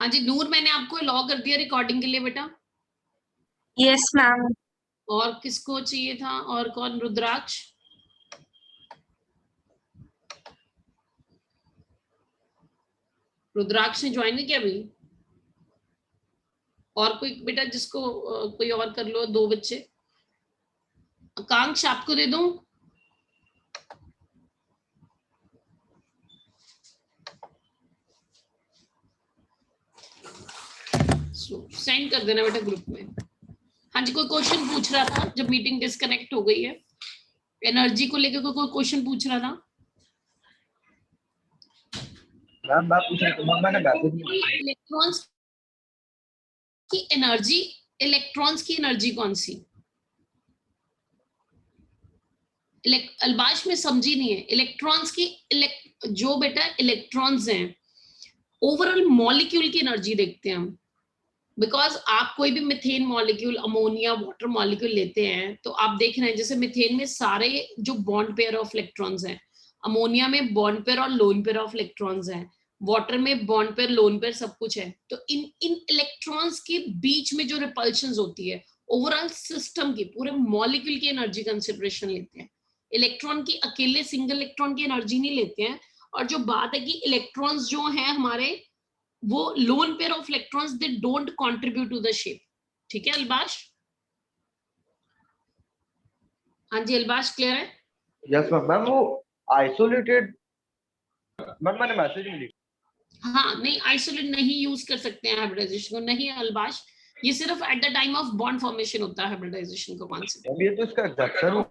हाँ जी नूर, मैंने आपको लॉ कर दिया रिकॉर्डिंग के लिए बेटा। Yes ma'am. और किसको चाहिए था? और कौन? रुद्राक्ष, रुद्राक्ष ने ज्वाइन नहीं किया अभी? और कोई बेटा जिसको कोई और कर लो, 2 बच्चे। आकांक्ष आपको दे दूं? सेंड कर देना बेटा ग्रुप में। हाँ जी, कोई क्वेश्चन पूछ रहा था जब मीटिंग डिस्कनेक्ट हो गई है, एनर्जी को लेकर कोई क्वेश्चन पूछ रहा था? मैम बात पूछ रही थी, मैंने मैसेज नहीं किया। इलेक्ट्रॉन्स की एनर्जी, इलेक्ट्रॉन्स की एनर्जी कौन सी? अल्बाश में समझी नहीं है। इलेक्ट्रॉन्स की जो बेटा इलेक्ट्रॉन्स हैं, ओवरऑल मॉलिक्यूल की एनर्जी देखते हैं हम। बिकॉज आप कोई भी methane molecule, ammonia, water molecule लेते हैं तो आप देख रहे हैं जैसे मिथेन में सारे जो बॉन्ड पेयर ऑफ इलेक्ट्रॉन्स हैं, अमोनिया में बॉन्ड पेयर और लोन पेयर ऑफ इलेक्ट्रॉन्स हैं, वाटर में बॉन्ड पेयर, लोन पेयर सब कुछ है। तो इन इलेक्ट्रॉन्स के बीच में जो रिपल्शंस होती है, ओवरऑल सिस्टम की, पूरे मॉलिक्यूल की एनर्जी कंसिडरेशन लेते हैं। इलेक्ट्रॉन की अकेले सिंगल इलेक्ट्रॉन की एनर्जी नहीं लेते हैं। और जो बात है कि इलेक्ट्रॉन्स जो हैं हमारे, वो lone pair of electrons, they don't contribute to the shape. ठीक है अल्बाश? हाँ जी अल्बाश, क्लियर है? यस मैम, वो आइसोलेटेड, मैम मैंने मैसेज नहीं लिखा। हाँ नहीं, आइसोलेट नहीं यूज कर सकते हैं हाइब्रिडाइजेशन को, नहीं अल्बाश, ये सिर्फ at the time of bond formation होता है हाइब्रिडाइजेशन का कॉन्सेप्ट। मैम ये तो इसका एग्जैक्शन हुआ।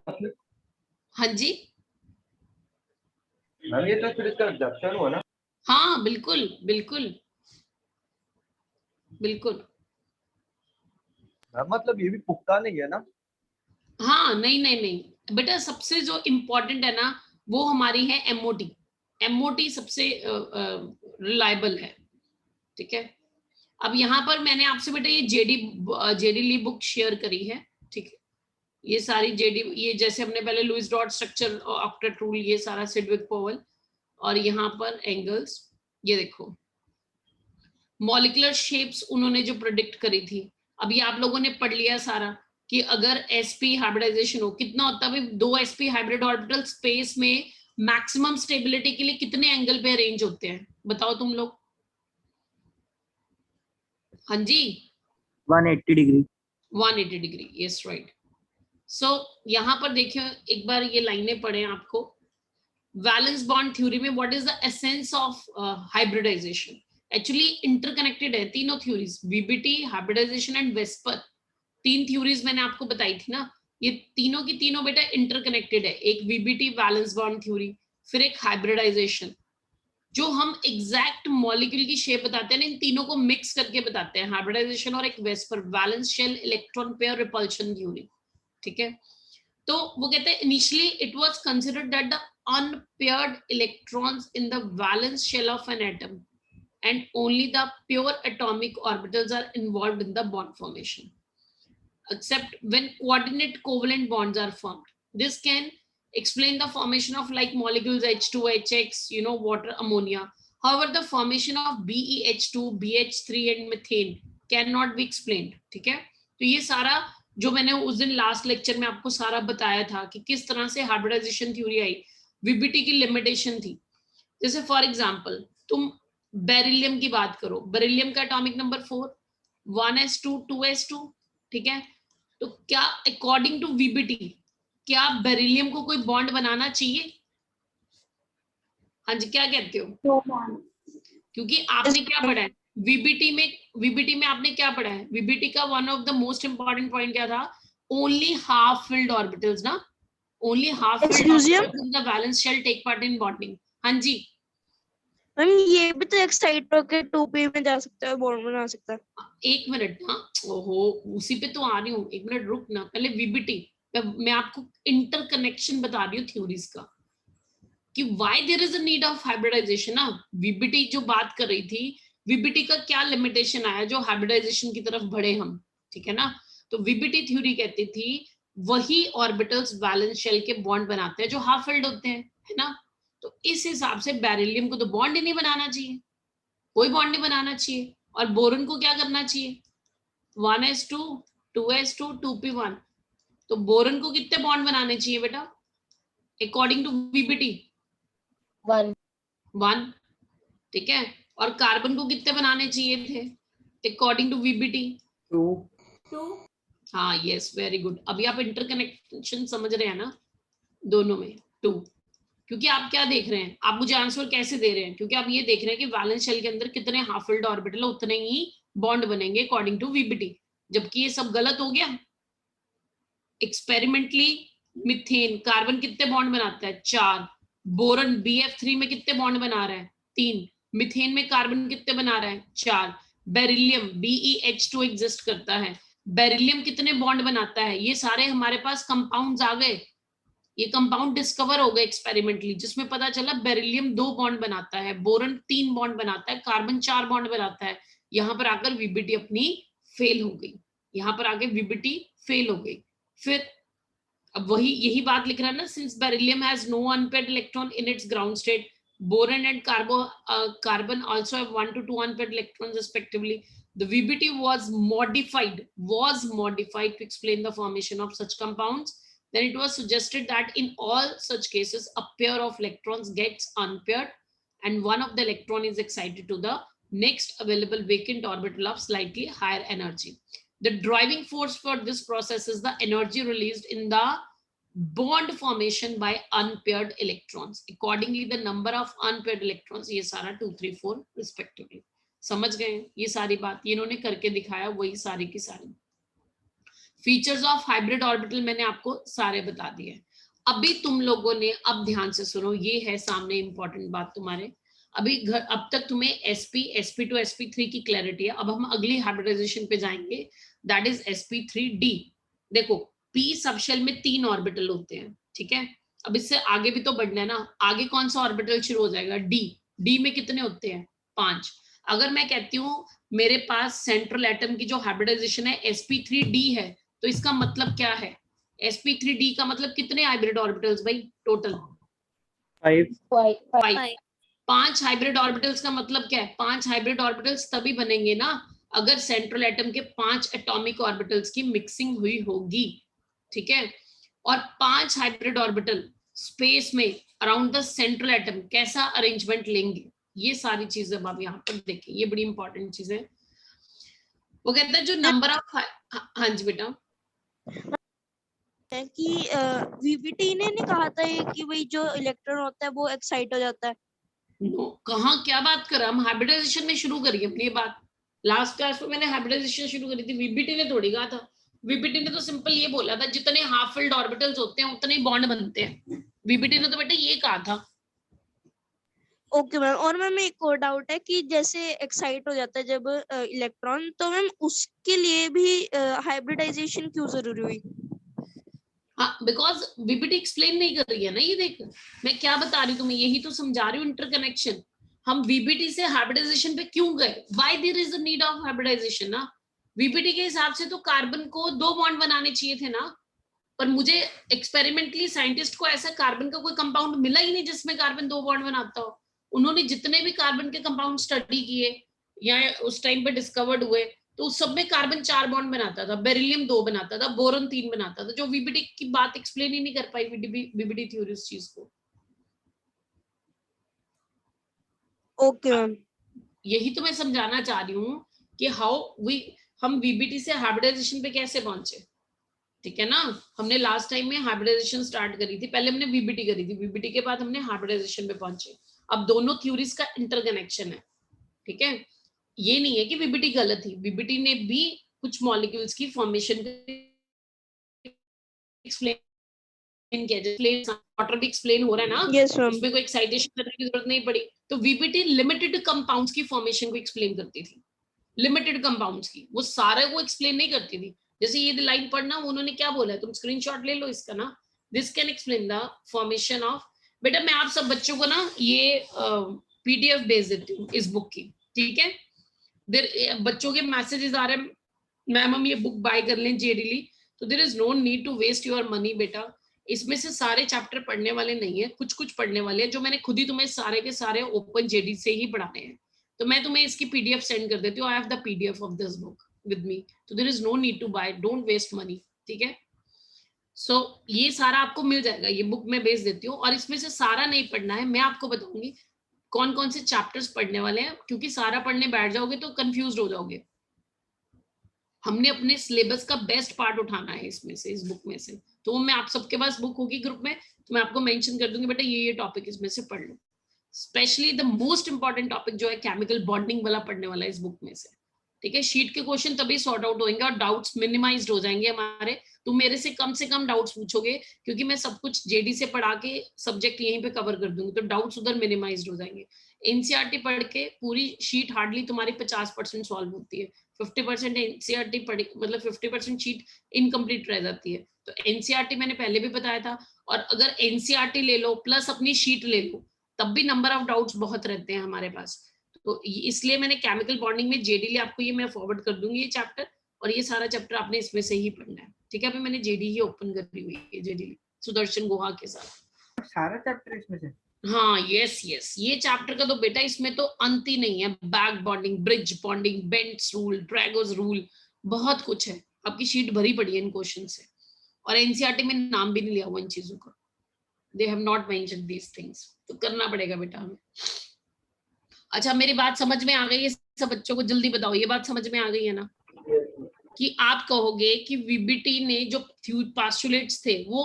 हाँ जी, मैम ये तो फिर इसका एग्जैक्शन हुआ ना। हाँ बिल्कुल बिल्कुल बिल्कुल। मैम मतलब ये भी पुख्ता नहीं है ना? हाँ नहीं नहीं नहीं बेटा, सबसे जो इम्पोर्टेंट है ना, वो हमारी है एमओटी। एमओटी सबसे रिलायबल है। ठीक है, अब यहाँ पर मैंने आपसे बेटा ये जेडी ली बुक शेयर करी है। ठीक है, ये सारी जेडी, ये जैसे हमने पहले लुइस डॉट स्ट्रक्चर और ऑक्टेट रूल, ये सारा सिडविक पॉवेल, और यहाँ पर एंगल्स, ये देखो मॉलिक्यूलर शेप्स उन्होंने जो प्रेडिक्ट करी थी। अब ये आप लोगों ने पढ़ लिया सारा कि अगर sp हाइब्रिडाइजेशन हो, कितना होता है? 2 sp हाइब्रिड ऑर्बिटल स्पेस में मैक्सिमम स्टेबिलिटी के लिए कितने एंगल पे अरेंज होते हैं, बताओ तुम लोग। हाँ जी, 180 degree. 180 degree, yes right. So यहाँ पर देखिए एक बार ये लाइनें पढ़े आपको। वैलेंस बॉन्ड थ्योरी में what is the essence of hybridization? Actually interconnected है तीनों theories, VBT, hybridization and VSEPR. 3 theories मैंने आपको बताई थी ना, ये तीनों की तीनों बेटा इंटरकनेक्टेड है। एक वीबीटी वैलेंस बॉन्ड थ्योरी, फिर एक हाइब्रिडाइजेशन। जो हम एग्जैक्ट मॉलिक्यूल की शेप बताते हैं ना, इन तीनों को मिक्स करके बताते हैं, हाइब्रिडाइजेशन और एक VSEPR, valence shell electron pair repulsion theory. ठीक है, तो वो कहते हैं initially it was considered that the unpaired electrons in the valence shell of an atom and only the pure atomic orbitals are involved in the bond formation, except when coordinate covalent bonds are formed. This can explain the formation of like molecules H2, HX, water, ammonia. However, the formation of BeH2, BH3 and methane cannot be explained. ठीक है, तो ये सारा जो मैंने उस दिन last lecture में आपको सारा बताया था कि किस तरह से हाइब्रिडाइजेशन थ्योरी आई, वीबीटी की लिमिटेशन थी। जैसे फॉर एग्जांपल तुम बेरिलियम की बात करो, बेरिलियम का एटॉमिक नंबर 4, 1s2 2s2। ठीक है, तो क्या अकॉर्डिंग टू वीबीटी क्या बेरिलियम को कोई बॉन्ड बनाना चाहिए? हाँ जी, क्या कहते हो? क्योंकि आपने क्या पढ़ा है वीबीटी में आपने क्या पढ़ा है? वीबीटी का one of the most important point क्या था? ओनली हाफ फिल्ड ऑर्बिटल्स ना, only half filled orbitals in the valence shell take part in bonding. हाँ जी, मैम ये भी तो एक्साइट होके 2p में जा सकता है, बॉन्ड बना सकता है। एक मिनट ना, ओहो उसी पे तो आ रही हूँ, एक मिनट रुक ना, पहले वीबीटी मैं आपको इंटरकनेक्शन बता रही हूँ थ्योरीज का कि why there is a need of hybridisation ना। वीबीटी जो बात कर रही थी, वीबीटी का क्या लिमिटेशन आया जो हाइब्रिडाइजेशन की तरफ बढ़े हम, ठीक है ना। तो वीबीटी थ्योरी कहती थी वही ऑर्बिटल्स वैलेंस शेल के बॉन्ड बनाते हैं जो हाफ फिल्ड होते हैं, है ना। तो इस हिसाब से बेरिलियम को तो बॉन्ड ही नहीं बनाना चाहिए, कोई बॉन्ड नहीं बनाना चाहिए, और बोरन को क्या करना चाहिए 1s2 2s2 2p1। तो बोरन को कितने बॉन्ड बनाने चाहिए बेटा अकॉर्डिंग टू वीबीटी 1, ठीक है। और कार्बन को कितने बनाने चाहिए थे अकॉर्डिंग टू वीबीटी 2 हाँ यस वेरी गुड। अभी आप इंटरकनेक्शन समझ रहे हैं ना दोनों में 2, क्योंकि आप क्या देख रहे हैं, आप मुझे आंसर कैसे दे रहे हैं, क्योंकि आप ये देख रहे हैं कि वैलेंस शेल के अंदर कितने हाफ फिल्ड ऑर्बिटल उतने ही बॉन्ड बनेंगे अकॉर्डिंग टू वीबीटी, जबकि ये सब गलत हो गया। एक्सपेरिमेंटली मिथेन कार्बन कितने बॉन्ड बनाता है 4, बोरन BF3 में कितने बॉन्ड बना रहा है 3, मिथेन में कार्बन कितने बना रहा है 4, बेरिलियम BeH2 एग्जिस्ट करता है, बेरिलियम कितने बॉन्ड बनाता है, ये सारे हमारे पास कंपाउंड्स आ गए, ये कंपाउंड डिस्कवर हो गए एक्सपेरिमेंटली जिसमें पता चला बेरिलियम 2 बॉन्ड बनाता है, बोरन 3 बॉन्ड बनाता है, कार्बन 4 बॉन्ड बनाता है। यहां पर आकर वीबीटी अपनी फेल हो गई, यहां पर आके वीबीटी फेल हो गई। फिर अब वही यही बात लिख रहा है ना, since beryllium has no unpaired electron in its ground state, boron and carbon also have 1 to 2 unpaired electrons respectively. The VBT was modified to explain the formation of such compounds. Then it was suggested that in all such cases a pair of electrons gets unpaired and one of the electron is excited to the next available vacant orbital of slightly higher energy. The driving force for this process is the energy released in the bond formation by unpaired electrons. Accordingly the number of unpaired electrons ये सारा 2 3 4 respectively। समझ गए ये सारी बात, ये इन्होंने करके दिखाया वही सारी की सारी। फीचर्स ऑफ हाइब्रिड ऑर्बिटल मैंने आपको सारे बता दिए। अभी तुम लोगों ने अब ध्यान से सुनो, ये है सामने इंपॉर्टेंट बात तुम्हारे। अभी अब तक तुम्हें sp sp2 sp3 की क्लैरिटी है। अब हम अगली हाइब्रिडाइजेशन पे जाएंगे, दैट इज sp3d। देखो p सबशेल में 3 ऑर्बिटल होते हैं, ठीक है। अब इससे आगे भी तो बढ़ना है ना, आगे कौन सा ऑर्बिटल शुरू हो जाएगा d में कितने होते हैं 5। अगर मैं कहती हूँ मेरे पास सेंट्रल एटम की जो हाइब्रिडाइजेशन है sp3d है, तो इसका मतलब क्या है sp3d का मतलब कितने हाइब्रिड ऑर्बिटल्स भाई टोटल 5 5 हाइब्रिड ऑर्बिटल्स का मतलब क्या है, 5 हाइब्रिड ऑर्बिटल्स तभी बनेंगे ना अगर सेंट्रल एटम के 5 एटॉमिक ऑर्बिटल्स की मिक्सिंग हुई होगी, ठीक है। और 5 हाइब्रिड ऑर्बिटल स्पेस में अराउंड द सेंट्रल एटम कैसा अरेंजमेंट लेंगे, ये सारी चीजें अब आप यहाँ पर देखिए, ये बड़ी इंपॉर्टेंट चीजें। वो कहता है जो नंबर ऑफ, हाँ जी बेटा, है कि वीबीटी ने नहीं कहा था ये कि भाई जो इलेक्ट्रॉन होता है वो एक्साइट हो जाता है। नो कहाँ क्या बात कर रहा, हम हाइब्रिडाइजेशन में शुरू करिए अपनी बात। लास्ट क्लास में मैंने हाइब्रिडाइजेशन शुरू करी थी, वीबीटी ने थोड़ी कहा था। वीबीटी ने तो सिंपल ये बोला था जितने हाफ फिल्ड ऑर्बिटल्स होते हैं उतने ही बॉन्ड बनते हैं। वीबीटी ने तो बेटा ये कहा था। ओके मैम, और मैम एक और डाउट है कि जैसे एक्साइट हो जाता है जब इलेक्ट्रॉन, तो मैम उसके लिए भी हाइब्रिडाइजेशन क्यों जरूरी हुई? हाँ बिकॉज वीबीटी एक्सप्लेन नहीं कर रही है ना, ये देख मैं क्या बता रही हूँ तुम्हें, यही तो समझा रही हूँ इंटरकनेक्शन। हम वीबीटी से हाइब्रिडाइजेशन पे क्यों गए, why there is the need of hybridisation ना। वीबीटी के हिसाब से तो कार्बन को 2 बॉन्ड बनाने चाहिए थे ना, पर मुझे एक्सपेरिमेंटली साइंटिस्ट को ऐसा कार्बन का कोई कंपाउंड मिला ही नहीं जिसमें कार्बन 2 बॉन्ड बनाता हो। उन्होंने जितने भी कार्बन के कंपाउंड स्टडी किए या उस टाइम पे डिस्कवर्ड हुए, तो उस सब में कार्बन 4 बॉन्ड बनाता था, बेरिलियम 2 बनाता था, बोरन 3 बनाता था, जो वीबीटी की बात एक्सप्लेन ही नहीं कर पाई वीबीटी थ्योरी उस चीज को। ओके मैम, यही तो मैं समझाना चाह रही हूँ कि हम वीबीटी से हाइब्रिडाइजेशन पे कैसे पहुंचे, ठीक है ना। हमने लास्ट टाइम में हाइब्रिडाइजेशन स्टार्ट करी थी, पहले हमने वीबीटी करी थी, वीबीटी के बाद हमने हाइब्रिडाइजेशन पे पहुंचे। अब दोनों थ्योरीज का इंटरकनेक्शन है, ठीक है। ये नहीं है कि वीबीटी गलत थी, वीबीटी ने भी कुछ मॉलिक्यूल्स की फॉर्मेशन एक्सप्लेन किया, जैसे वाटर भी एक्सप्लेन हो रहा है ना, यस मैम। उसमें कोई एक्साइटेशन करने की जरूरत नहीं पड़ी। तो वीबीटी लिमिटेड कंपाउंड्स की फॉर्मेशन को एक्सप्लेन करती थी, लिमिटेड कंपाउंड्स की, वो सारे को एक्सप्लेन नहीं करती थी। जैसे ये लाइन पढ़ना, उन्होंने क्या बोला है, तुम स्क्रीनशॉट ले लो इसका ना, this can explain the formation of. बेटा मैं आप सब बच्चों को ना ये पीडीएफ भेज देती हूँ इस बुक की, ठीक है। बच्चों के मैसेजेस आ रहे हैं, मैम हम ये बुक बाय कर लें जेडीली, तो there is no need to waste your money बेटा। इसमें से सारे चैप्टर पढ़ने वाले नहीं है, कुछ कुछ पढ़ने वाले हैं, जो मैंने खुद ही तुम्हें सारे के सारे ओपन जेडी से ही पढ़ाने हैं। तो मैं तुम्हें इसकी पीडीएफ सेंड कर देती हूँ, I have the PDF of this book with me, तो there is no need to buy, don't waste money, ठीक है। सो ये सारा आपको मिल जाएगा, ये बुक मैं भेज देती हूँ। और इसमें से सारा नहीं पढ़ना है, मैं आपको बताऊंगी कौन कौन से चैप्टर्स पढ़ने वाले हैं, क्योंकि सारा पढ़ने बैठ जाओगे तो कंफ्यूज हो जाओगे। हमने अपने सिलेबस का बेस्ट पार्ट उठाना है इसमें से, इस बुक में से। तो मैं आप सबके पास बुक होगी ग्रुप में, तो मैं आपको मेंशन कर दूंगी बेटा ये टॉपिक इसमें से पढ़ लो। Specially the most important topic जो है केमिकल बॉन्डिंग वाला पढ़ने वाला है इस बुक में से, ठीक है। शीट के क्वेश्चन तभी सॉर्ट आउट होंगे और डाउट्स मिनिमाइज्ड हो जाएंगे हमारे। तुम मेरे से कम डाउट्स पूछोगे, क्योंकि मैं सब कुछ जेडी से पढ़ा के सब्जेक्ट यहीं पे कवर कर दूंगी, तो डाउट्स उधर मिनिमाइज्ड हो जाएंगे। एनसीईआरटी पढ़ के पूरी शीट हार्डली तुम्हारी 50% सॉल्व होती है, 50% एनसीईआरटी पढ़ी, मतलब 50% शीट इनकम्प्लीट रह जाती है। तो एनसीईआरटी मैंने पहले भी बताया था, और अगर एनसीईआरटी ले लो प्लस अपनी शीट ले लो, तब भी नंबर ऑफ डाउट्स बहुत रहते हैं हमारे पास। तो इसलिए मैंने केमिकल बॉन्डिंग में जेडी आपको ये मैं फॉरवर्ड कर दूंगी ये चैप्टर, और ये सारा चैप्टर आपने इसमें से ही पढ़ना है, ठीक है। अभी मैंने जेडी ही ओपन करी हुई है, जेडी सुदर्शन गुहा के साथ सारा चैप्टर इसमें से। हाँ यस यस, ये चैप्टर का तो बेटा इसमें तो अंत ही नहीं है। Back bonding, bridge bonding, Bent's rule, Drago's rule, बहुत कुछ है। आपकी शीट भरी पड़ी है इन क्वेश्चन से, और एनसीईआरटी में नाम भी नहीं लिया हुआ इन चीजों का, they have not mentioned these things, तो करना पड़ेगा बेटा हमें। अच्छा मेरी बात समझ में आ गई है सब बच्चों को? जल्दी बताओ, ये बात समझ में आ गई है ना, कि आप कहोगे कि वीबीटी ने जो पोस्टुलेट्स थे वो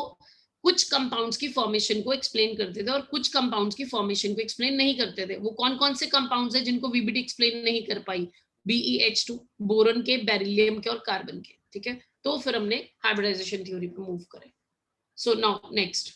कुछ कंपाउंड्स की फॉर्मेशन को एक्सप्लेन करते थे और कुछ कंपाउंड्स की फॉर्मेशन को एक्सप्लेन नहीं करते थे। वो कौन कौन से कंपाउंड्स हैं जिनको वीबीटी एक्सप्लेन नहीं कर पाई? BeH2, बोरन के, बेरिलियम के और कार्बन के, ठीक है। तो फिर हमने हाइब्रिडाइजेशन थ्योरी पे मूव करें। सो नाउ नेक्स्ट,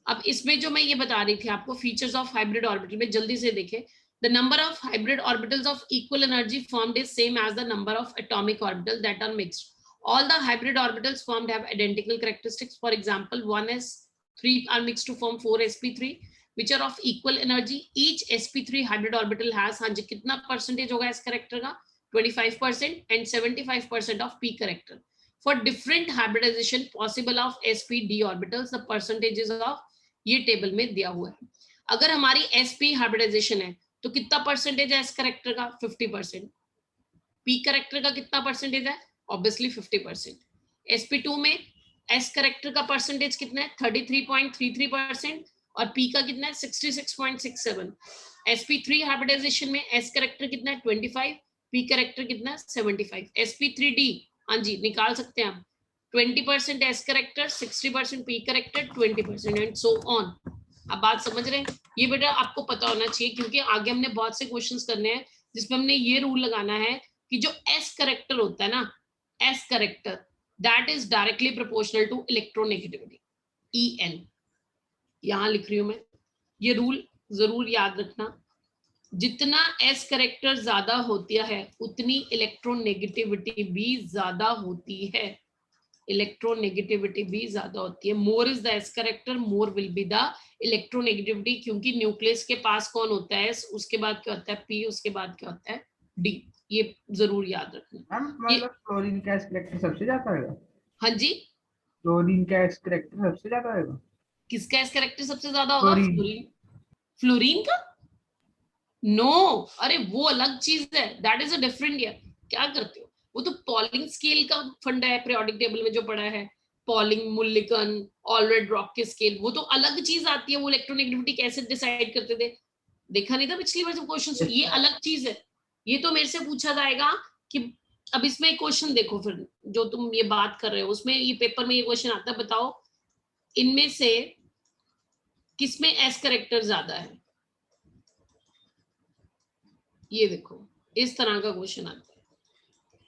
अब इसमें जो मैं ये बता रही थी आपको फीचर्स ऑफ हाइब्रिड ऑर्बिटल में, जल्दी से देखें। The number of hybrid orbitals of equal energy formed is same as the number of atomic orbitals that are mixed. All the hybrid orbitals formed have identical characteristics. For example, 1s3 are mixed to form 4sp3, which are of equal energy. Each sp3 hybrid orbital has, हाँ जी, कितना percentage होगा s character का? 25% and 75% of p character. For different hybridization possible of sp-d orbitals, the percentages of ये table में दिया हुआ है। अगर हमारी sp हाइब्रिडाइजेशन है तो कितना परसेंटेज है एस करेक्टर का? 50%। पी करेक्टर का कितना परसेंटेज है? ऑब्वियसली 50%। sp2 में एस करेक्टर का परसेंटेज कितना है? 33.33%, और पी का कितना है? 66.67। sp3 हाइब्रिडाइजेशन में एस करेक्टर कितना है? 25, पी करेक्टर कितना है? 75। sp3d, हाँ जी निकाल सकते हैं आप, 20% S character, 60% P character, 20% and so on. अब बात समझ रहे हैं? ये बेटा आपको पता होना चाहिए, क्योंकि आगे हमने बहुत से क्वेश्चंस करने हैं जिसमें हमने ये रूल लगाना है कि जो एस करेक्टर होता है ना, S character that is directly proportional to electronegativity, EN। यहां लिख रही हूं मैं, ये रूल जरूर याद रखना। जितना एस करेक्टर ज्यादा होता है उतनी इलेक्ट्रोनेगेटिविटी भी ज्यादा होती है, इलेक्ट्रोनेगेटिविटी भी ज्यादा होती है। More is the S character, more will be the electronegativity, क्योंकि न्यूक्लियस के पास कौन होता है? उसके बाद क्या होता है? पी, उसके बाद क्या होता है? डी। ये जरूर याद रखना। मतलब क्लोरीन का एस करेक्टर सबसे ज्यादा होगा? हाँ जी, क्लोरीन का एस करेक्टर सबसे ज्यादा होगा। किसका एस करेक्टर सबसे ज्यादा होगा? फ्लोरीन। फ्लोरीन का? नो, अरे वो अलग चीज है, that is a different year. क्या करते हो? वो तो पॉलिंग स्केल का फंडा है, पीरियोडिक टेबल में जो पढ़ा है, पॉलिंग, मुल्लिकन, ऑलरेड रॉक के स्केल, वो तो अलग चीज आती है। वो इलेक्ट्रोनेगेटिविटी कैसे डिसाइड करते थे, देखा नहीं था पिछली बार जब क्वेश्चन? ये अलग चीज है। ये तो मेरे से पूछा जाएगा कि अब इसमें एक क्वेश्चन देखो, फिर जो तुम ये बात कर रहे हो उसमें ये पेपर में ये क्वेश्चन आता है, बताओ इनमें से किसमें एस करेक्टर ज्यादा है? ये देखो इस तरह का क्वेश्चन आता है,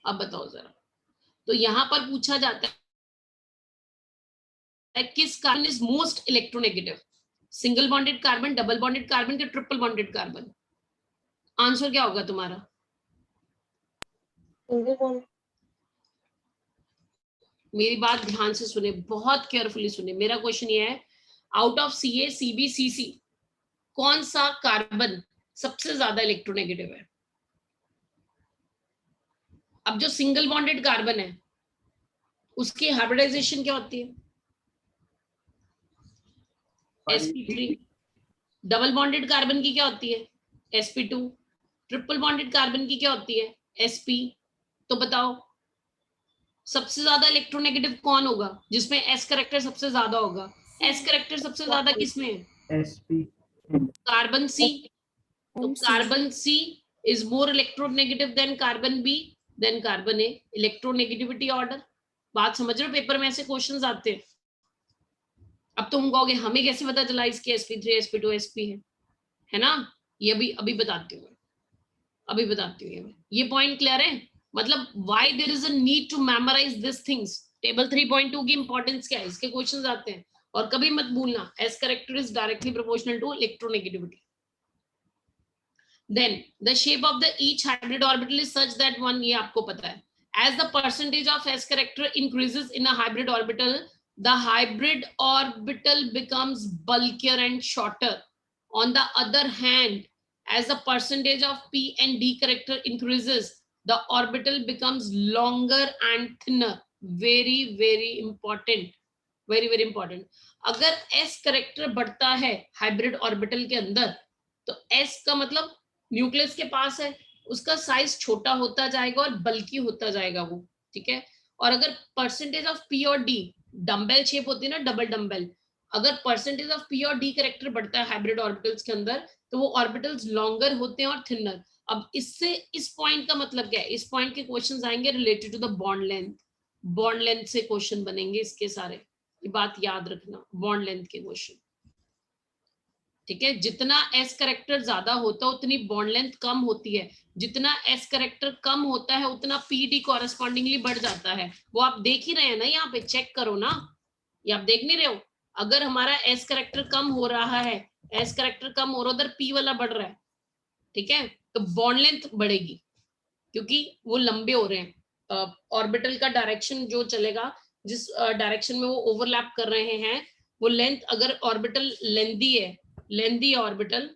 अब बताओ जरा। तो यहां पर पूछा जाता है किस carbon is most electronegative, single bonded carbon, double bonded carbon या ट्रिपल बॉन्डेड कार्बन? आंसर क्या होगा तुम्हारा? मेरी बात ध्यान से सुने, बहुत केयरफुली सुने। मेरा क्वेश्चन ये है, out of Ca, Cb, Cc कौन सा कार्बन सबसे ज्यादा इलेक्ट्रोनेगेटिव है? अब जो सिंगल बॉन्डेड कार्बन है उसकी हाइब्रिडाइजेशन क्या होती है? sp3। डबल बॉन्डेड कार्बन की क्या होती है? sp2। ट्रिपल बॉन्डेड कार्बन की क्या होती है? sp। तो बताओ सबसे ज्यादा इलेक्ट्रोनेगेटिव कौन होगा जिसमें s करेक्टर सबसे ज्यादा होगा? s करेक्टर सबसे ज्यादा किसमें है? sp carbon C। तो carbon C is more electronegative than carbon B than carbon A। Electronegativity order, बात समझ रहे हो? पेपर में ऐसे क्वेश्चंस आते हैं। अब तुम कहोगे हमें कैसे पता चला इसके sp3, sp2, sp है ना? ये अभी बताती हूँ, अभी बताती हूँ। ये पॉइंट क्लियर है? मतलब why there is a need to memorize these things। Table 3.2 की इंपॉर्टेंस क्या है, इसके क्वेश्चंस आते हैं। और कभी मत भूलना s character is directly proportional to electronegativity. Then the shape of the each hybrid orbital is such that one, ये आपको पता है, as the percentage of s character increases in a hybrid orbital, the hybrid orbital becomes bulkier and shorter. On the other hand, as the percentage of p and d character increases, the orbital becomes longer and thinner. Very very important, very very important। अगर s character बढ़ता है hybrid orbital के अंदर, तो s का मतलब nucleus के पास है, उसका साइज छोटा होता जाएगा और बल्कि होता जाएगा वो, ठीक है। और अगर परसेंटेज ऑफ पी और डी, डंबेल शेप होती है ना, डबल डंबेल, अगर परसेंटेज ऑफ पी और डी कैरेक्टर बढ़ता है हाइब्रिड ऑर्बिटल्स के अंदर, तो वो ऑर्बिटल्स लॉन्गर होते हैं और थिनर। अब इससे इस पॉइंट का मतलब क्या है? इस पॉइंट के क्वेश्चंस आएंगे related to the bond length. Bond length से क्वेश्चन बनेंगे इसके सारे, ये बात याद रखना, बॉन्ड लेंथ के क्वेश्चन, ठीक है। जितना s करेक्टर ज्यादा होता है उतनी बॉन्ड लेंथ कम होती है, जितना s करेक्टर कम होता है उतना pd कॉरेस्पॉन्डिंगली बढ़ जाता है। वो आप देख ही रहे हैं ना, यहाँ पे चेक करो ना, ये आप देख नहीं रहे हो? अगर हमारा s करेक्टर कम हो रहा है, s करेक्टर कम हो रहा है, उधर p वाला बढ़ रहा है, ठीक है, तो बॉन्ड लेंथ बढ़ेगी क्योंकि वो लंबे हो रहे हैं। ऑर्बिटल का डायरेक्शन जो चलेगा, जिस डायरेक्शन में वो ओवरलैप कर रहे हैं, वो लेंथ, अगर ऑर्बिटल लेंथी है, लेंथी ऑर्बिटल,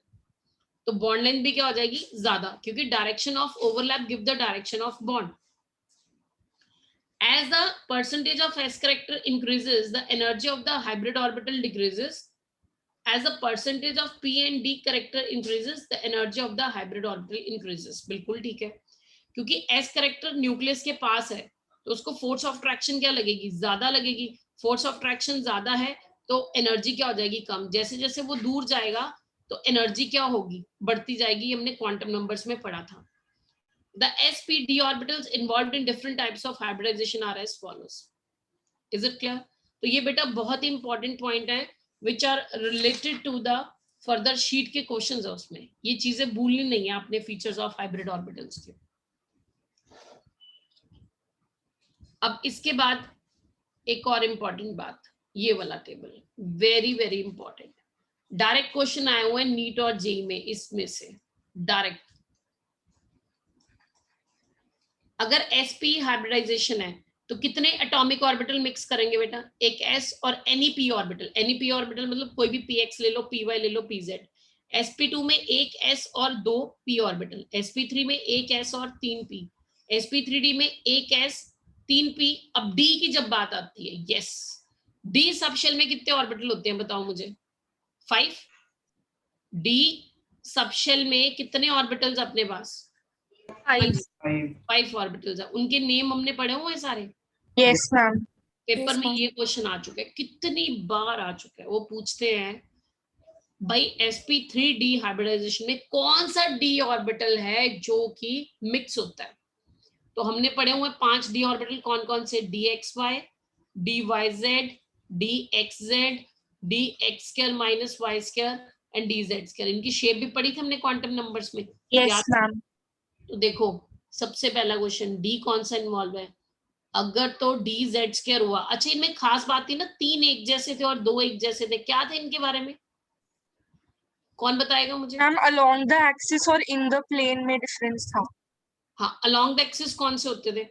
तो बॉन्ड लेंथ भी क्या हो जाएगी? ज्यादा, क्योंकि direction of overlap give the direction of bond. As the percentage of s character increases, the energy of the hybrid orbital decreases. As the percentage of p and d character increases, the energy of the hybrid orbital increases। बिल्कुल ठीक है, क्योंकि s character nucleus के पास है तो उसको force of traction क्या लगेगी? ज्यादा लगेगी। फोर्स ऑफ ट्रैक्शन ज्यादा है तो एनर्जी क्या हो जाएगी? कम। जैसे जैसे वो दूर जाएगा तो एनर्जी क्या होगी? बढ़ती जाएगी। हमने क्वांटम नंबर्स में पढ़ा था। The sp-d orbitals involved in different types of hybridization are as follows. Is it clear? तो ये बेटा बहुत ही इंपॉर्टेंट पॉइंट है which are related to the further sheet के क्वेश्चंस है, उसमें ये चीजें भूलनी नहीं है आपने फीचर्स ऑफ हाइब्रिड ऑर्बिटल्स के। अब इसके बाद एक और इंपॉर्टेंट बात, ये वाला table very very important, direct question आए हुए हैं नीट और जेई में, इसमें से डायरेक्ट। अगर sp हाइब्रिडाइजेशन है तो कितने एटॉमिक ऑर्बिटल मिक्स करेंगे बेटा? एक s और any p orbital. Any p orbital मतलब कोई भी px ले लो, py ले लो, pz। sp2 में एक s और 2 p ऑर्बिटल, sp3 में एक s और 3 p, sp3d में एक s 3 p। अब d की जब बात आती है, यस, d सबशेल में कितने ऑर्बिटल होते हैं बताओ मुझे? 5। d सबशेल में कितने ऑर्बिटल्स अपने पास? 5 ऑर्बिटल्स है। उनके नेम हमने पढ़े हुए हैं सारे? Yes ma'am. पेपर में ये क्वेश्चन आ चुका है, कितनी बार आ चुका है। वो पूछते हैं भाई sp3d हाइब्रिडाइजेशन में कौन सा d ऑर्बिटल है जो कि मिक्स होता है? तो हमने पढ़े हुए 5 d ऑर्बिटल कौन कौन से? dxy, dyz, dxz, dx² minus y² and dz²। इनकी शेप भी पढ़ी थी हमने क्वांटम नंबर्स में। Yes ma'am. तो देखो सबसे पहला क्वेश्चन, डी कौन सा इन्वॉल्व है? अगर तो डी जेड स्क्वायर हुआ, अच्छा इनमें खास बात थी ना, 3 एक जैसे थे और 2 एक जैसे थे, क्या थे इनके बारे में, कौन बताएगा मुझे? मैम अलोंग द एक्सिस और इन द प्लेन में डिफरेंस था। हाँ, अलोंग द एक्सिस कौन से होते थे?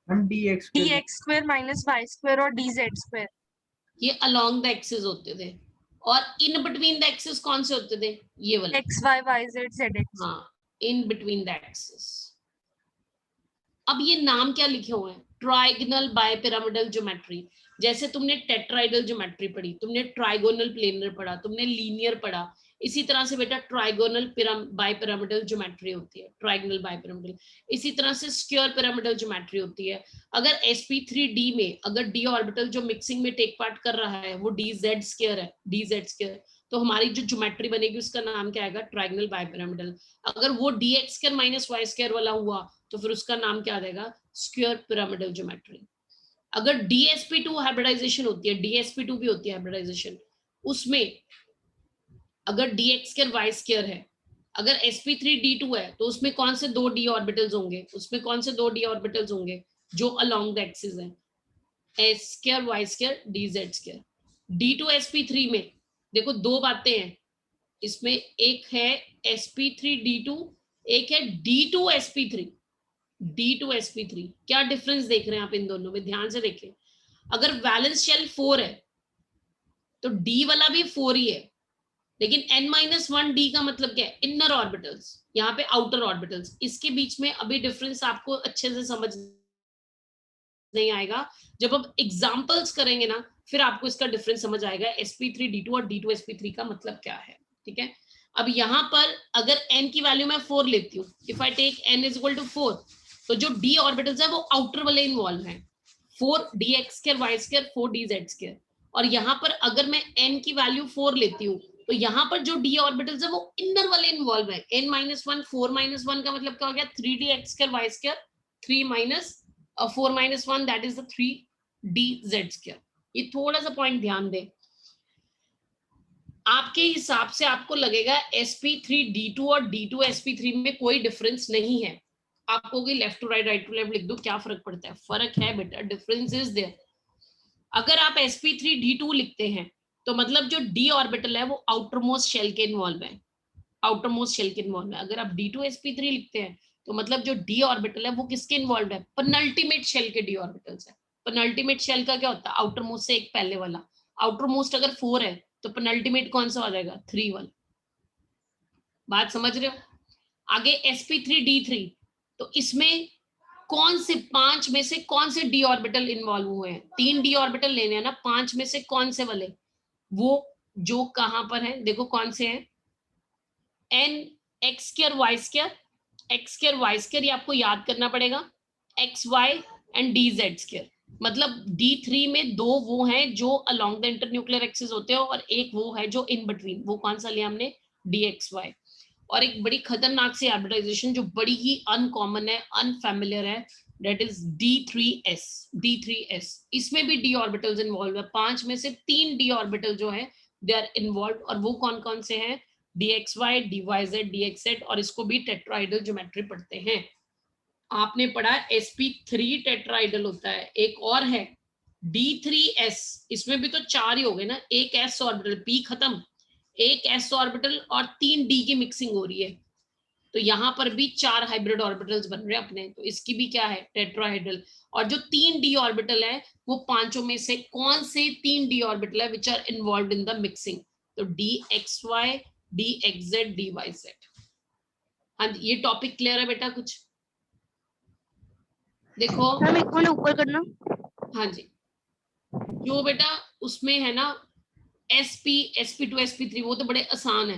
हम dx D X square minus Y square और डी जेड स्क्वायर। ये अलोंग द एक्सिस होते थे। और इन बिटवीन द एक्सिस कौन से होते थे? ये वाले। X Y Y Z Z X. हाँ, इन बिटवीन द एक्सिस। अब ये नाम क्या लिखे हुए हैं? Trigonal bipyramidal geometry. जैसे तुमने टेट्राइडल ज्योमेट्री पढ़ी, तुमने ट्राइगोनल प्लेनर पढ़ा, तुमने लीनियर पढ़ा, इसी तरह से बेटा ट्राइगोनल बाइपिरामिडल ज्योमेट्री होती है, ट्राइगोनल बाइपिरामिडल। इसी तरह से स्क्वायर पिरामिडल ज्योमेट्री होती है। अगर sp3d में अगर d ऑर्बिटल जो मिक्सिंग में टेक पार्ट कर रहा है वो dz स्क्वायर है, dz स्क्वायर, तो हमारी जो ज्योमेट्री बनेगी उसका नाम क्या आएगा? Trigonal bipyramidal. अगर वो dx square minus Y square वाला हुआ तो फिर उसका नाम क्या आ जाएगा? Square pyramidal geometry. अगर dsp2 हाइब्रिडाइजेशन होती है, dsp2 भी होती है हाइब्रिडाइजेशन, उसमें अगर dx स्क्वायर वाई स्क्वायर है, अगर sp3d2 है तो उसमें कौन से 2 d ऑर्बिटल्स होंगे? उसमें कौन से 2 d ऑर्बिटल्स होंगे जो अलोंग द एक्सिस है? s square Y square dz square. d2sp3 में देखो दो बातें हैं इसमें, एक है sp3d2, एक है d2sp3। d2sp3 क्या डिफरेंस देख रहे हैं आप इन दोनों में? ध्यान से देखें। अगर वैलेंस शेल 4 है तो d वाला भी 4 ही है, लेकिन n-1d का मतलब क्या है? इनर ऑर्बिटल्स, यहाँ पे आउटर ऑर्बिटल्स। इसके बीच में अभी डिफरेंस आपको अच्छे से समझ नहीं आएगा, जब हम एग्जांपल्स करेंगे ना फिर आपको इसका डिफरेंस समझ आएगा sp3d2 और d2sp3 का मतलब क्या है। ठीक है, अब यहाँ पर अगर n की वैल्यू मैं 4 लेती हूँ, if I take n is equal to 4, तो जो d ऑर्बिटल्स है वो आउटर वाले इन्वॉल्व हैं, 4dx square Y square 4dz square. और यहाँ पर अगर मैं n की वैल्यू 4 लेती हूँ तो यहाँ पर जो d ऑर्बिटल्स है वो इनर वाले इन्वॉल्व है, n-1 4-1 का मतलब क्या हो गया? 3dx square Y square 3 minus 4-1 that is the 3dz square. ये थोड़ा सा पॉइंट ध्यान दें, आपके हिसाब से आपको लगेगा sp3d2 और d2sp3 में कोई डिफरेंस नहीं है, आपको left to right to left लिख दो, क्या फर्क पड़ता है? फर्क है बेटा, डिफरेंस इज देयर। अगर आप sp3d2 लिखते हैं तो मतलब जो d ऑर्बिटल है वो आउटर मोस्ट शेल के इन्वॉल्व है, आउटर मोस्ट शेल के इन्वॉल्व है। अगर आप d2sp3 लिखते हैं तो मतलब जो d ऑर्बिटल है वो किसके इन्वॉल्व है? पेनल्टीमेट शेल के d ऑर्बिटल्स है। पेनल्टीमेट शेल का क्या होता है? आउटर मोस्ट से एक पहले वाला। आउटर मोस्ट अगर 4 है तो पेनल्टीमेट कौन सा हो जाएगा? 3 वाला। बात समझ रहे हो? आगे sp3d3, तो इसमें कौन से 5 में से कौन से d ऑर्बिटल इन्वॉल्व हुए हैं? 3 d ऑर्बिटल लेने हैं ना, 5 में से कौन से वाले? वो जो कहां पर है देखो कौन से हैं, n x square y square, x square y square, ये आपको याद करना पड़ेगा, x y and dz square. मतलब d3 में 2 वो हैं जो अलोंग द इंटरन्यूक्लियर एक्सिस होते हैं और एक वो है जो इन बिटवीन, वो कौन सा लिया हमने? dxy। और एक बड़ी खतरनाक सी हाइब्रिडाइजेशन जो बड़ी ही अनकॉमन है, अनफैमिलियर है, दैट इज d3s। d3s इसमें भी d ऑर्बिटल्स इन्वॉल्व है, 5 में से 3 d ऑर्बिटल जो है दे आर इन्वॉल्व, और वो कौन कौन से हैं? dxy dyz dxz, और इसको भी टेट्राइडल ज्योमेट्री पढ़ते हैं। आपने पढ़ा sp3 टेट्राइडल होता है, एक और है d3s, इसमें भी तो 4 ही हो गए ना, एक s ऑर्बिटल, p खत्म, एक s ऑर्बिटल और 3 d की मिक्सिंग हो रही है, तो यहाँ पर भी 4 हाइब्रिड ऑर्बिटल्स बन रहे हैं अपने, तो इसकी भी क्या है? टेट्राहेड्रल। और जो 3 d ऑर्बिटल है वो पांचों में से कौन से 3 d ऑर्बिटल है which are involve in the mixing? तो dxy dxz dyz। हाँ, ये टॉपिक क्लियर है बेटा? कुछ देखो मैम एक मिनट ऊपर करना। हाँ जी, जो बेटा उसमें है ना sp2 sp3 वो तो बड़े आसान है,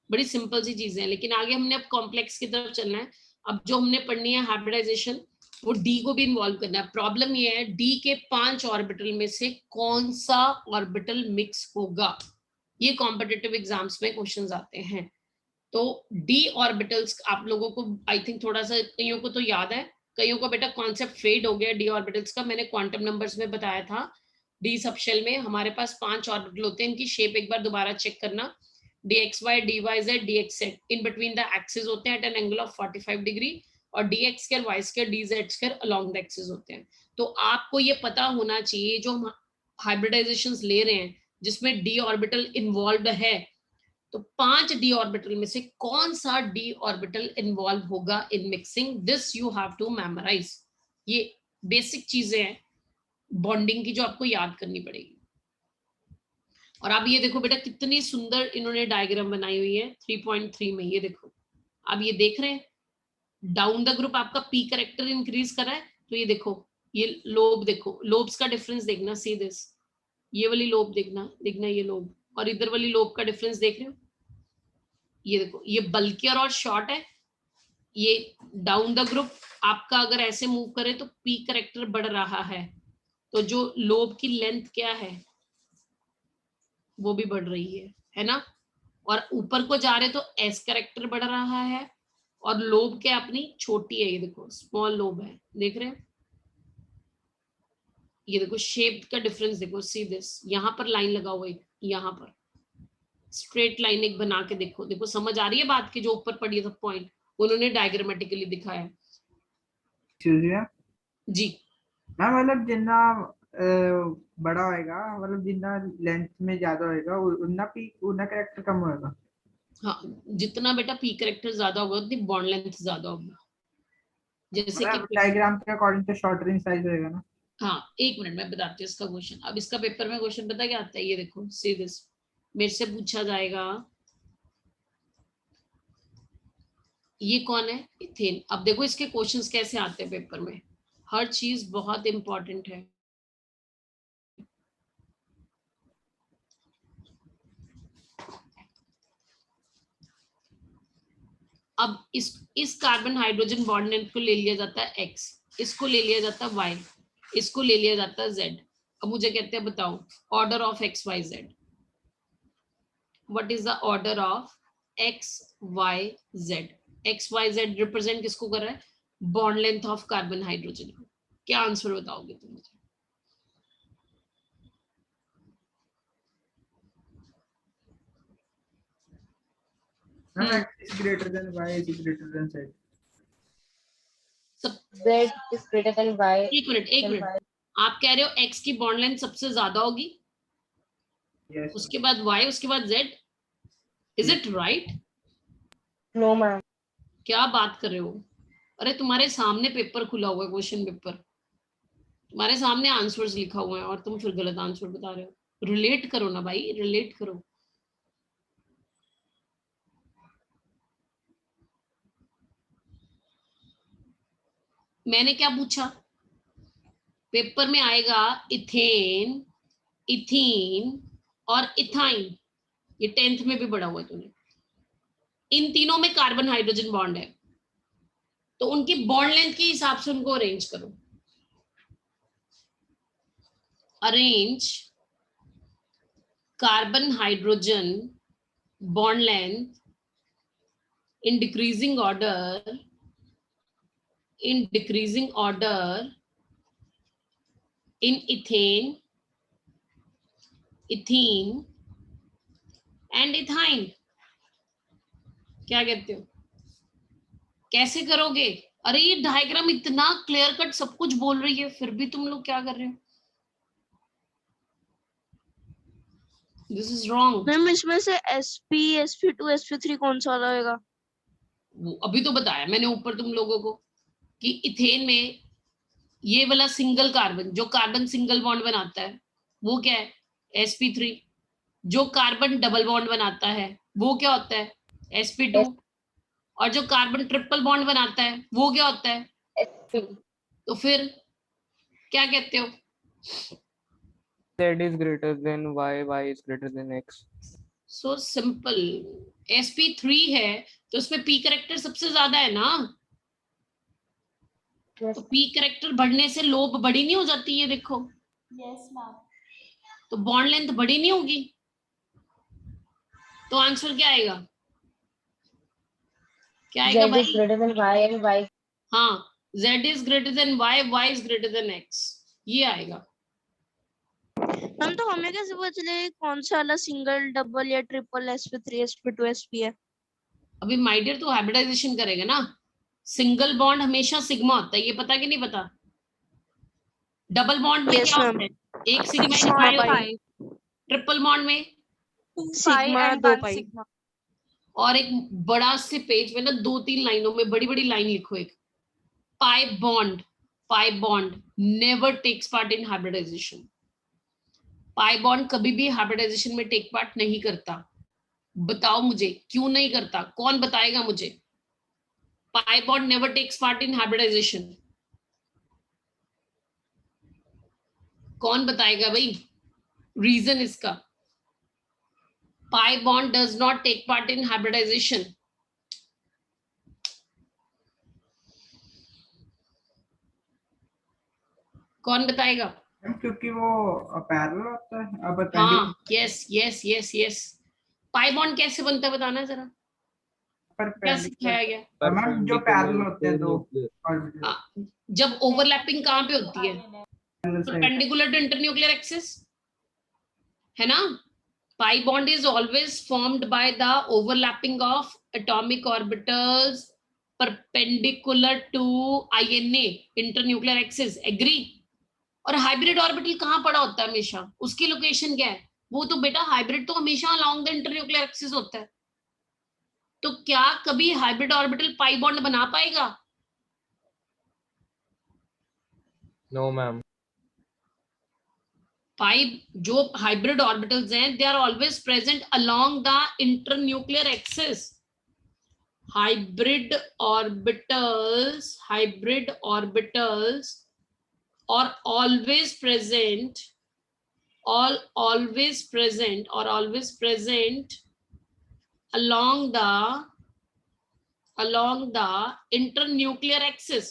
बड़ी सिंपल सी चीजें हैं, लेकिन आगे हमने अब कॉम्प्लेक्स की तरफ चलना है। अब जो हमने पढ़नी है हाइब्रिडाइजेशन, वो डी को भी इन्वॉल्व करना है। प्रॉब्लम ये है डी के 5 ऑर्बिटल में से कौन सा ऑर्बिटल मिक्स होगा, ये कॉम्पिटिटिव एग्जाम्स में क्वेश्चंस आते हैं। तो डी ऑर्बिटल्स आप लोगों को आई थिंक थोड़ा सा, कईयों को तो याद है, कईयों को बेटा कॉन्सेप्ट फेड हो गया डी ऑर्बिटल्स का। मैंने क्वांटम नंबर्स में बताया था, डी सबशेल में हमारे पास 5 ऑर्बिटल होते हैं, इनकी शेप एक बार दोबारा चेक करना, dxy dyz dxz in between the axis होते हैं at an angle of 45 degree, और dx square y square dz square along the axis होते हैं। तो आपको ये पता होना चाहिए जो हम हाइब्रिडाइजेशंस ले रहे हैं जिसमें d ऑर्बिटल इन्वॉल्व है, तो 5 d ऑर्बिटल में से कौन सा d ऑर्बिटल इन्वॉल्व होगा in mixing, this you have to memorise. ये बेसिक चीजें हैं बॉन्डिंग की जो आपको याद करनी पड़ेगी। और अब ये देखो बेटा कितनी सुंदर इन्होंने डायग्राम बनाई हुई है 3.3 में, ये देखो अब ये देख रहे हैं डाउन द ग्रुप आपका पी करेक्टर इंक्रीज कर रहा है, तो ये देखो ये लोब, देखो लोब्स का डिफरेंस देखना, सी दिस, ये वाली लोब देखना ये लोब, और इधर वाली लोब का डिफरेंस देख रहे हो, ये देखो ये बल्कियर और शॉर्ट है, ये डाउन द ग्रुप आपका अगर ऐसे मूव करे तो पी करेक्टर बढ़ रहा है, तो जो लोब की लेंथ क्या है वो भी बढ़ रही है ना, और ऊपर को जा रहे तो एस करेक्टर बढ़ रहा है, और लोब क्या अपनी छोटी है, ये देखो स्मॉल लोब है, देख रहे हैं, ये देखो शेप का डिफरेंस देखो, सी दिस, यहाँ पर लाइन लगा हुआ है, यहाँ पर स्ट्रेट लाइन एक बना के देखो, देखो समझ आ रही है बात की, जो ऊपर पड़ी है पॉइंट उन्होंने डायग्रामेटिकली दिखाया है। जी मैम मतलब जितना बड़ा होएगा, मतलब जितना लेंथ में ज्यादा होएगा उतना कैरेक्टर कम होएगा। हाँ, जितना बेटा पी करेक्टर ज्यादा होगा उतनी बॉन्ड लेंथ ज्यादा होगा, जैसे कि डायग्राम के अकॉर्डिंग तो शॉर्टर इन साइज होएगा ना। हाँ एक मिनट मैं बताती हूँ इसका क्वेश्चन। अब इसका पेपर में क्वेश्चन पता क्या आता है, ये देखो सी दिस, मेरे से पूछा जाएगा ये कौन है, इथेन। अब देखो इसके क्वेश्चंस कैसे आते हैं पेपर में, हर चीज बहुत इंपॉर्टेंट है। अब इस कार्बन हाइड्रोजन बॉन्ड लेंथ को ले लिया जाता है x, इसको ले लिया जाता है y, इसको ले लिया जाता है z। अब मुझे कहते हैं बताओ order of x y z, what is the order of x y z। x y z represent किसको कर रहा है, bond length of carbon hydrogen. क्या आंसर बताओगे तुम मुझे? X is greater than Y is greater than Z. Z is greater than Y. एक minute आप कह रहे हो x की बॉन्ड लेंथ सबसे ज्यादा होगी, Yes. उसके बाद y, उसके बाद z, is it right? No, ma'am. क्या बात कर रहे हो? अरे तुम्हारे सामने पेपर खुला हुआ है, क्वेश्चन पेपर, तुम्हारे सामने आंसर्स लिखा हुआ है और तुम फिर गलत आंसर बता रहे हो। रिलेट करो ना भाई, रिलेट करो। मैंने क्या पूछा, पेपर में आएगा इथेन, इथीन और इथाइन, ये 10th में भी पढ़ा हुआ है तूने। इन तीनों में कार्बन हाइड्रोजन बॉन्ड है, तो उनकी बॉन्ड लेंथ के हिसाब से उनको अरेंज करो। Arrange carbon hydrogen bond length in decreasing order in ethane, ethene and ethyne। क्या कहते हो, कैसे करोगे? अरे ये डायग्राम इतना क्लियर कट सब कुछ बोल रही है, फिर भी तुम लोग क्या कर रहे हो? This is wrong. मैम इसमें से sp sp2 sp3 कौन सा वाला होगा? अभी तो बताया मैंने ऊपर तुम लोगों को कि इथेन में ये वाला सिंगल कार्बन, जो कार्बन सिंगल बॉन्ड बनाता है वो क्या है, sp3। जो कार्बन डबल बॉन्ड बनाता है वो क्या होता है, sp2। और जो कार्बन ट्रिपल बॉन्ड बनाता है वो क्या होता है, sp। तो फिर क्या कहते हो? Z is greater than Y, Y is greater than X. So simple. sp3 है तो उसमें p करेक्टर सबसे ज्यादा है ना, Yes. तो p करेक्टर बढ़ने से लोब बड़ी नहीं हो जाती है, देखो। Yes, ma'am. तो बॉन्ड लेंथ बड़ी नहीं होगी, तो आंसर क्या आएगा, क्या आएगा Z भाई? is greater than Y and Y. हाँ, z is greater than y, y is greater than x, ये आएगा। मैम तो हमें कैसे पता चलेगा कौन सा वाला सिंगल, डबल या ट्रिपल sp3 sp2 sp है? अभी माय डियर तो हाइब्रिडाइजेशन करेगा ना, सिंगल बॉन्ड हमेशा सिग्मा होता है, ये पता कि नहीं पता? डबल बॉन्ड में Yes, क्या ma'am. होता है? एक सिग्मा एक Sigma पाई pi. होता है। ट्रिपल बॉन्ड में Two pi Sigma and 2 one pi. sigma. और एक बड़ा से पेज में ना 2-3 लाइनों में बड़ी बड़ी लाइन लिखो, एक pi bond never takes part in hybridisation. Pi bond कभी भी हाइब्रिडाइजेशन में टेक पार्ट नहीं करता। बताओ मुझे क्यों नहीं करता, कौन बताएगा मुझे? Pi bond never takes part in hybridisation, कौन बताएगा भाई रीजन इसका? Pi bond does not take part in hybridisation. कौन बताएगा? क्योंकि वो पैरेलल होता है। अब हाँ, yes yes yes yes. Pi bond कैसे बनता है बताना जरा, क्या सिखाया गया? मैम जो पैरेलल होते हैं दो ऑर्बिटल हाँ, जब ओवरलैपिंग कहाँ पे होती है? परपेंडिकुलर टू इंटरन्यूक्लियर एक्सिस, है ना? Pi bond is always formed by the overlapping of atomic orbitals perpendicular to INA, internuclear axis. Agree? और हाइब्रिड ऑर्बिटल कहाँ पड़ा होता है हमेशा? उसकी लोकेशन क्या है? वो तो बेटा हाइब्रिड तो हमेशा अलोंग द इंटरन्यूक्लियर एक्सिस होता है। तो क्या कभी हाइब्रिड ऑर्बिटल पाई बॉन्ड बना पाएगा? No, ma'am. पाई जो हाइब्रिड ऑर्बिटल्स हैं, they are always present along the internuclear axis. hybrid orbitals are always present along the internuclear axis।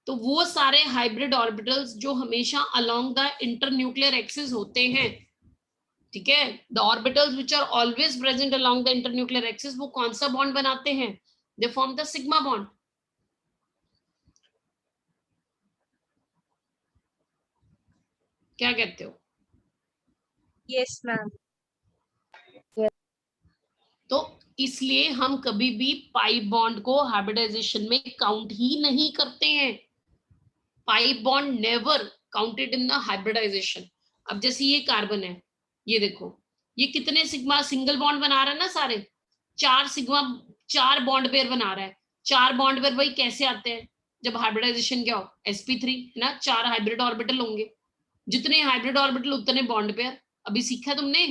तो वो सारे हाइब्रिड ऑर्बिटल्स जो हमेशा अलोंग द इंटरन्यूक्लियर एक्सिस होते हैं, ठीक है, the orbitals which are always present along the internuclear axis, वो कौन सा बॉन्ड बनाते हैं? They form the sigma bond. क्या कहते हो? Yes, ma'am. तो इसलिए हम कभी भी पाई बॉन्ड को हाइब्रिडाइजेशन में काउंट ही नहीं करते हैं। Pi bond never counted in the hybridisation. अब जैसे ये कार्बन है, ये देखो, ये कितने सिग्मा सिंगल बॉन्ड बना रहा है ना, सारे 4 सिग्मा 4 बॉन्ड पेयर बना रहा है। 4 बॉन्ड पेयर भाई कैसे आते हैं? जब हाइब्रिडाइजेशन क्या हो, sp3 है ना, 4 हाइब्रिड ऑर्बिटल होंगे, जितने हाइब्रिड ऑर्बिटल उतने बॉन्ड पेयर। अभी सीखा तुमने।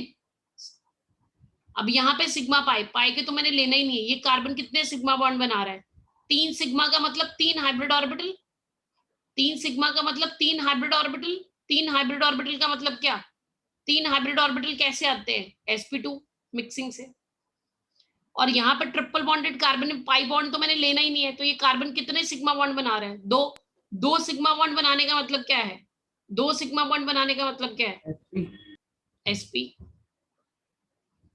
अब यहाँ पे सिग्मा पाई के तो मैंने लेना ही नहीं है। ये कार्बन कितने सिग्मा बॉन्ड बना रहा है? 3 सिग्मा का मतलब 3 हाइब्रिड ऑर्बिटल। 3 सिग्मा का मतलब 3 हाइब्रिड ऑर्बिटल। 3 हाइब्रिड ऑर्बिटल का मतलब क्या? 3 हाइब्रिड ऑर्बिटल कैसे आते हैं? sp2 मिक्सिंग से। और यहाँ पर ट्रिपल बॉन्डेड कार्बन में पाई बॉन्ड तो मैंने लेना ही नहीं है। तो ये कार्बन कितने सिग्मा बॉन्ड बना रहा है? 2 सिग्मा बॉन्ड बनाने का मतलब क्या है? 2 सिग्मा बॉन्ड बनाने का मतलब क्या है? sp।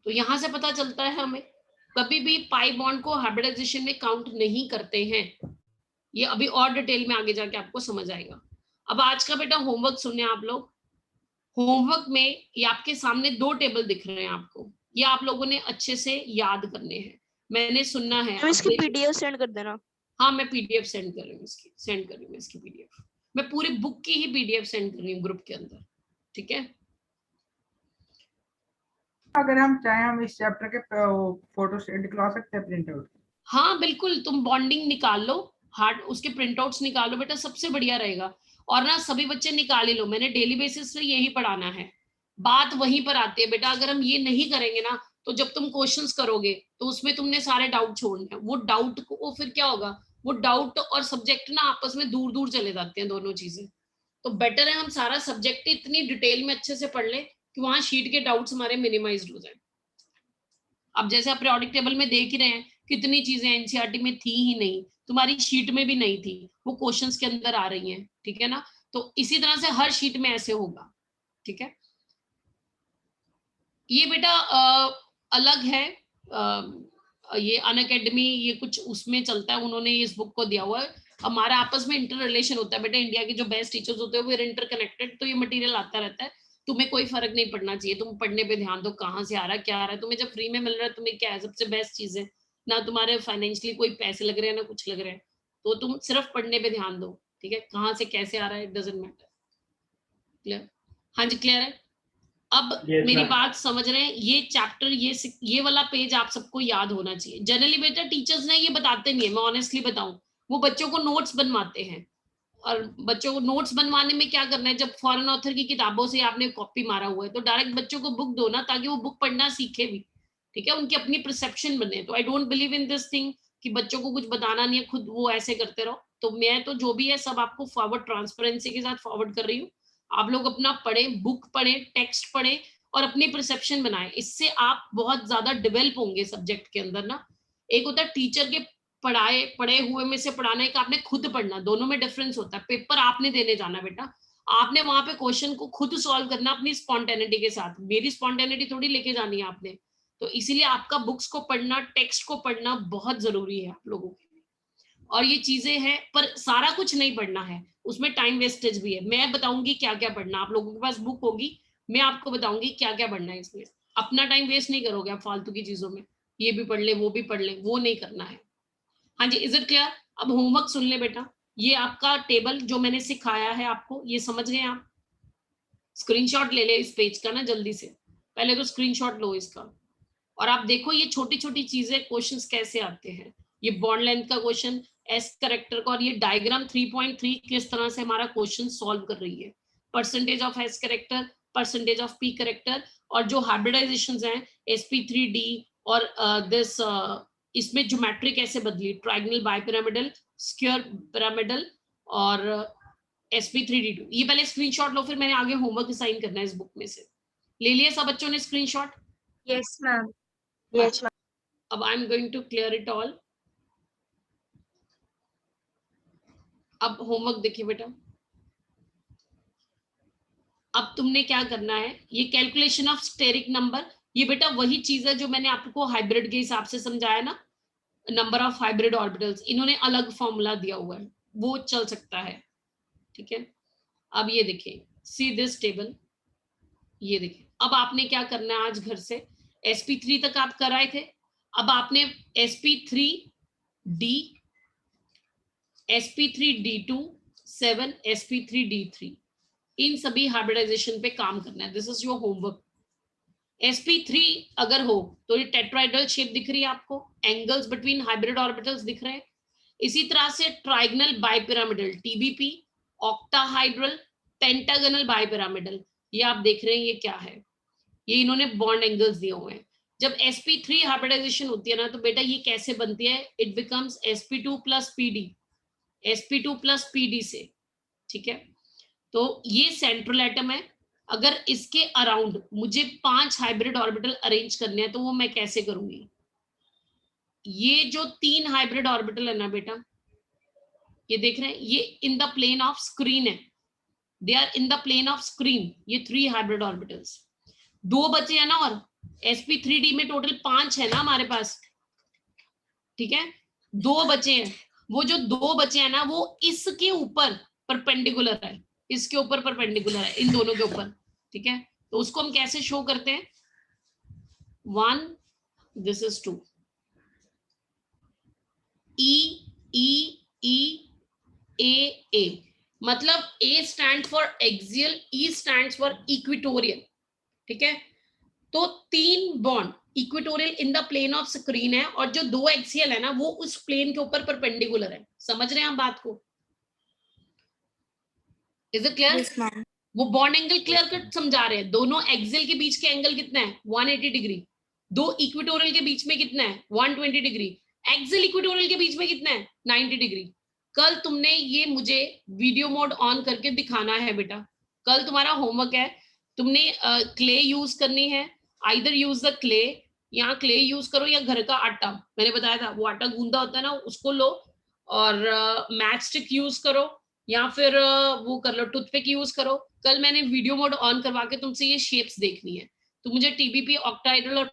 तो यहां से पता चलता है हमें कभी भी पाई बॉन्ड को हाइब्रिडाइजेशन में काउंट नहीं करते हैं। ये अभी और डिटेल में आगे जाके आपको समझ आएगा। अब आज का बेटा होमवर्क सुनने आप लोग। होमवर्क में ये आपके सामने 2 टेबल दिख रहे हैं आपको, ये आप लोगों ने अच्छे से याद करने हैं। मैंने सुनना है। मैम इसकी पीडीएफ सेंड कर देना। हाँ, मैं पीडीएफ सेंड कर रही हूँ इसकी पीडीएफ। मैं पूरी बुक की ही पीडीएफ सेंड कर रही हूँ ग्रुप के अंदर, ठीक है? अगर हम चाहें हम इस चैप्टर के फोटो निकलवा सकते हैं प्रिंट आउट। हाँ बिल्कुल, तुम बॉन्डिंग निकाल लो, हार्ड उसके प्रिंट आउट्स निकाल लो बेटा, सबसे बढ़िया रहेगा। और ना सभी बच्चे निकाल ही लो, मैंने डेली बेसिस पे यही पढ़ाना है। बात वहीं पर आती है बेटा, अगर हम ये नहीं करेंगे ना, तो जब तुम क्वेश्चंस करोगे तो उसमें तुमने सारे डाउट छोड़ने हैं। वो डाउट को फिर क्या होगा, वो डाउट और सब्जेक्ट ना आपस में दूर दूर चले जाते हैं दोनों चीजें। तो बेटर है हम सारा सब्जेक्ट इतनी डिटेल में अच्छे से पढ़ ले कि वहां शीट के डाउट्स हमारे मिनिमाइज हो जाए। अब जैसे आप पीरियोडिक टेबल में देख ही रहे हैं, कितनी चीजें एनसीईआरटी में थी ही नहीं, तुम्हारी शीट में भी नहीं थी, वो क्वेश्चंस के अंदर आ रही हैं, ठीक है ना? तो इसी तरह से हर शीट में ऐसे होगा, ठीक है? ये बेटा अलग है, ये अनअकैडमी, ये कुछ उसमें चलता है, उन्होंने इस बुक को दिया हुआ है। हमारा आपस में इंटर रिलेशन होता है बेटा, इंडिया के जो बेस्ट टीचर्स होते हैं वो इंटरकनेक्टेड, तो ये मटेरियल आता रहता है। तुम्हें कोई फर्क नहीं पड़ना चाहिए, तुम पढ़ने पे ध्यान दो, कहाँ से आ रहा है क्या आ रहा है। तुम्हें जब फ्री में मिल रहा है, तुम्हें क्या है सबसे बेस्ट चीज है ना, तुम्हारे फाइनेंशियली कोई पैसे लग रहे हैं ना कुछ लग रहा है, तो तुम सिर्फ पढ़ने पे ध्यान दो, ठीक है, कहाँ से कैसे आ रहा है इट डजंट मैटर। क्लियर? हाँ जी क्लियर है। अब Yes, मेरी ma'am. बात समझ रहे हैं, ये चैप्टर ये वाला पेज आप सबको याद होना चाहिए। जनरली बेटा टीचर्स ने ये बताते नहीं है, मैं ऑनेस्टली बताऊं, वो बच्चों को नोट्स बनवाते हैं, और बच्चों को नोट्स बनवाने में क्या करना है, जब फॉरेन ऑथर की किताबों से आपने कॉपी मारा हुआ है तो डायरेक्ट बच्चों को बुक दो ना, ताकि वो बुक पढ़ना सीखे भी, ठीक है, उनकी अपनी परसेप्शन बने। तो I don't believe in this thing कि बच्चों को कुछ बताना नहीं है, खुद वो ऐसे करते रहो। तो मैं तो जो भी है सब आपको फॉरवर्ड ट्रांसपेरेंसी के साथ फॉरवर्ड कर रही हूँ। आप लोग अपना पढ़ें, बुक पढ़ें, टेक्स्ट पढ़ें और अपनी परसेप्शन बनाएं। इससे आप बहुत ज्यादा डेवलप होंगे सब्जेक्ट के अंदर ना। एक होता है टीचर के पढ़े हुए में से पढ़ाना, एक आपने खुद पढ़ना, दोनों में डिफरेंस होता है। पेपर आपने देने जाना बेटा, आपने वहां पे क्वेश्चन को खुद सॉल्व करना अपनी स्पॉन्टेनिटी के साथ, मेरी स्पॉन्टेनिटी थोड़ी लेके जानी है आपने। तो इसीलिए आपका बुक्स को पढ़ना, टेक्स्ट को पढ़ना बहुत जरूरी है आप लोगों के लिए। और ये चीजें हैं, पर सारा कुछ नहीं पढ़ना है, उसमें टाइम वेस्टेज भी है। मैं बताऊंगी क्या क्या पढ़ना, आप लोगों के पास बुक होगी, मैं आपको बताऊंगी क्या क्या पढ़ना है। इसमें अपना टाइम वेस्ट नहीं करोगे आप फालतू की चीजों में, ये भी पढ़ ले वो भी पढ़ ले, वो नहीं करना है। हाँ जी, इज इट क्लियर? अब होमवर्क सुन ले बेटा, ये आपका टेबल जो मैंने सिखाया है आपको, ये समझ गए आप? स्क्रीनशॉट ले ले इस पेज का ना जल्दी से, पहले तो स्क्रीनशॉट लो इसका। और आप देखो ये छोटी छोटी चीजें, क्वेश्चंस कैसे आते हैं। ये बॉन्ड लेंथ का क्वेश्चन, एस करेक्टर का, और ये डायग्राम 3.3 किस तरह से हमारा क्वेश्चन सॉल्व कर रही है। Percentage of S character, percentage of P character, और जो हाइब्रिडाइजेशंस हैं sp3d और दिस इसमें ज्योमेट्री कैसे बदली, ट्राइगोनल, बाइपिरामिडल, स्क्वायर पिरामिडल और sp3d2। ये पहले स्क्रीनशॉट लो, फिर मैंने आगे होमवर्क असाइन करना है इस बुक में से। ले लिया सब बच्चों ने screenshot? Yes, ma'am. Yes, ma'am. अब I am going to clear it all. अब होमवर्क देखिए बेटा, अब तुमने क्या करना है, ये कैलकुलेशन ऑफ स्टेरिक नंबर, ये बेटा वही चीज है जो मैंने आपको हाइब्रिड के हिसाब से समझाया ना, नंबर ऑफ हाइब्रिड ऑर्बिटल्स, इन्होंने अलग फॉर्मूला दिया हुआ है, वो चल सकता है, ठीक है। अब ये देखिए, सी दिस टेबल, ये देखिए, अब आपने क्या करना है आज घर से, sp3 तक आप कराए थे, अब आपने sp3d, sp3d2, 7, sp3d3, इन सभी हाइब्रिडाइजेशन पे काम करना है। This is your homework. sp3 अगर हो तो ये टेट्राइडल शेप दिख रही है आपको, एंगल्स बिटवीन हाइब्रिड ऑर्बिटल्स दिख रहे हैं। इसी तरह से trigonal bipyramidal tbp, octahedral, pentagonal bipyramidal, ये आप देख रहे हैं ये क्या है, ये इन्होंने बॉन्ड एंगल्स दिए हुए हैं। जब sp3 हाइब्रिडाइजेशन होती है ना तो बेटा ये कैसे बनती है, it becomes sp2 plus pd, sp2 plus pd से, ठीक है। तो ये सेंट्रल एटम है, अगर इसके अराउंड मुझे 5 हाइब्रिड ऑर्बिटल अरेंज करने हैं तो वो मैं कैसे करूंगी। ये जो 3 हाइब्रिड ऑर्बिटल है ना बेटा, ये देख रहे हैं, ये in the plane of screen है, they are in the plane of screen, ये 3 हाइब्रिड ऑर्बिटल्स। 2 बचे हैं ना, और sp3d में टोटल 5 है ना हमारे पास, ठीक है, 2 बचे हैं, वो जो 2 बचे हैं ना वो इसके ऊपर परपेंडिकुलर है, इसके ऊपर परपेंडिकुलर है, इन दोनों के ऊपर, ठीक है। तो उसको हम कैसे शो करते हैं, 1, this is 2, E E E A A, मतलब A stand for axial, E stand for equatorial, ठीक है। तो 3 bond equatorial in the plane of screen है, और जो 2 एक्सियल है ना वो उस प्लेन के ऊपर परपेंडिकुलर है। समझ रहे हैं आप बात को? Is it clear? Yes, ma'am. वो बॉन्ड एंगल क्लियर कट समझा रहे हैं, दोनों एक्सियल के बीच के एंगल कितना है, 180 डिग्री, 2 इक्वेटोरियल के बीच में कितना है, 120 डिग्री, एक्सियल इक्वेटोरियल के बीच में कितना है, 90 डिग्री। कल तुमने ये मुझे वीडियो मोड ऑन करके दिखाना है बेटा, कल तुम्हारा होमवर्क है, तुमने क्ले यूज करनी है, आइदर यूज द क्ले, या क्ले यूज करो या घर का आटा, मैंने बताया था वो आटा गूंदा होता है ना उसको लो, और मैच स्टिक यूज करो, या फिर वो कर लो, टूथपिक यूज करो। कल मैंने वीडियो मोड ऑन करवा के तुमसे ये शेप्स देखनी है, तो मुझे टीबीपी, ऑक्टाहाइड्रल और